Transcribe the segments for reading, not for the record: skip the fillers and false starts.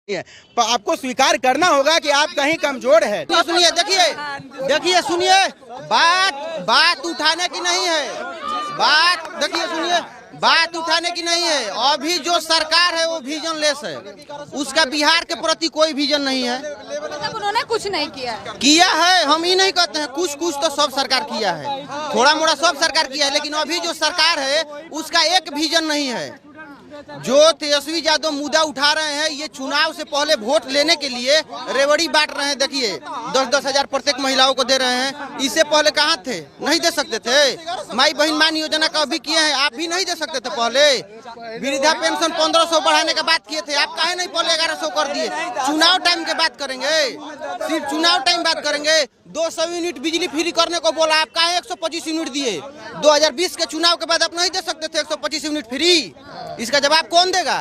आपको स्वीकार करना होगा कि आप कहीं कमजोर है। तो सुनिए, देखिए सुनिए, बात उठाने की नहीं है, सुनिए, बात उठाने की नहीं है। अभी जो सरकार है वो विजन लेस है, उसका बिहार के प्रति कोई विजन नहीं है। मतलब उन्होंने कुछ नहीं किया है, हम ही नहीं कहते हैं, कुछ तो सब सरकार किया है, थोड़ा मोड़ा सब सरकार किया है, लेकिन अभी जो सरकार है उसका एक विजन नहीं है। जो तेजस्वी यादव मुद्दा उठा रहे हैं, ये चुनाव से पहले वोट लेने के लिए रेवड़ी बांट रहे हैं। देखिए 10-10 हजार प्रत्येक महिलाओं को दे रहे हैं। इससे पहले कहाँ थे? नहीं दे सकते थे। माई बहन मान योजना का अभी किए हैं, आप भी नहीं दे सकते थे पहले। वृद्धा पेंशन 1500 बढ़ाने का बात किए थे, आप काहे नहीं पहले 1100 कर दिए? चुनाव टाइम के बात करेंगे, सिर्फ चुनाव टाइम बात करेंगे। 200 यूनिट बिजली फ्री करने को बोला, आप काहे 125 यूनिट दिए? 2020 के चुनाव के बाद आप नहीं दे सकते थे 125 यूनिट फ्री। इसका जवाब कौन देगा?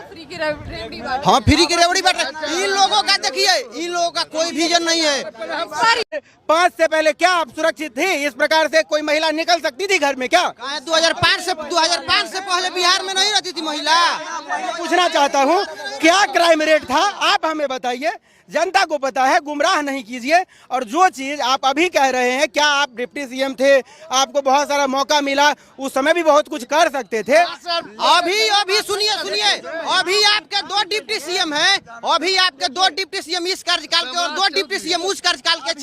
फ्री की रेवड़ी बांट। हाँ, फ्री की रेवड़ी बांट। इन लोगों का देखिए, इन लोगों का कोई विजन नहीं है। 5 से पहले क्या आप सुरक्षित थे? इस प्रकार से कोई महिला निकल सकती थी घर में क्या? 2005 से पहले बिहार में नहीं रहती थी महिला। पूछना चाहता हूँ, क्या क्राइम रेट था? आप हमें बताइए, जनता को पता है, गुमराह नहीं कीजिए। और जो चीज आप अभी कह रहे हैं, क्या आप डिप्टी सीएम थे, आपको बहुत सारा मौका मिला, उस समय भी बहुत कुछ कर सकते थे। अभी सुनिए, अभी आपके 2 डिप्टी सीएम हैं, अभी आपके 2 डिप्टी सीएम इस कार्यकाल के और 2 डिप्टी सीएम उस कार्यकाल के,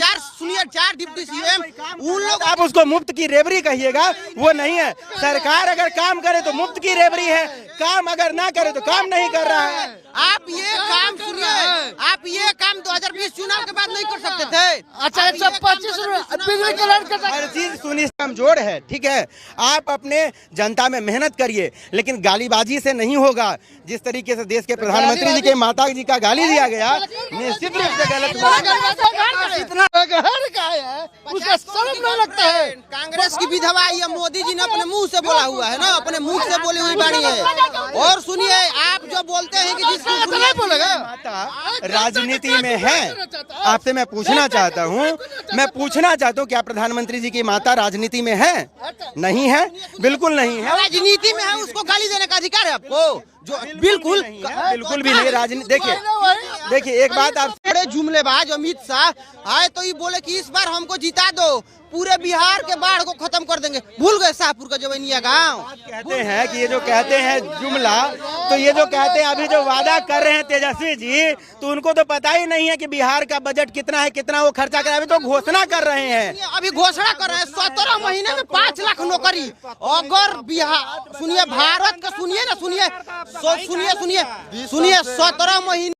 4 डिप्टी सीएम। उन लोग, आप उसको मुफ्त की रेवड़ी कहिएगा, वो नहीं है। सरकार अगर काम करे तो मुफ्त की रेवड़ी है, काम अगर ना करे तो काम नहीं कर रहा है। आप ये काम सुनिए, आप ये काम 2020 चुनाव के बाद नहीं कर सकते थे। अच्छा, 125 हर चीज सुनिए, कमजोर है, ठीक है। आप अपने जनता में मेहनत करिए, लेकिन गालीबाजी से नहीं होगा। जिस तरीके से देश के प्रधानमंत्री जी के माता जी का गाली दिया गया, निश्चित रूप से गलत हुआ। इतना उसका शर्म नहीं लगता है। कांग्रेस की विधवा, ये मोदी जी ने अपने मुंह से बोला हुआ है ना, अपने मुंह से बोली हुई बाणी है। और सुनिए, आप जो बोलते हैं कि जिसको बोलेगा राजनीति में है, आपसे मैं पूछना चाहता हूँ, क्या प्रधानमंत्री जी की माता राजनीति में है? नहीं है, बिल्कुल नहीं है। राजनीति में है, उसको गाली देने का अधिकार है आपको? जो बिल्कुल भी नहीं। राजनीति देखिए एक बात, आप बड़े जुमलेबाज अमित शाह आए तो ये बोले कि इस बार हमको जिता दो, पूरे बिहार के बाढ़ को खत्म कर देंगे। भूल गए शाहपुर का जवैनिया गांव। कहते हैं कि ये जो कहते हैं जुमला, तो ये जो कहते हैं, अभी जो वादा कर रहे हैं तेजस्वी जी, तो उनको तो पता ही नहीं है कि बिहार का बजट कितना है, कितना वो खर्चा कर, अभी तो घोषणा कर रहे हैं। अभी घोषणा कर रहे हैं 17 महीने में 5 लाख नौकरी। अगर बिहार, सुनिए, भारत का सुनिए ना, सुनिए 17 महीने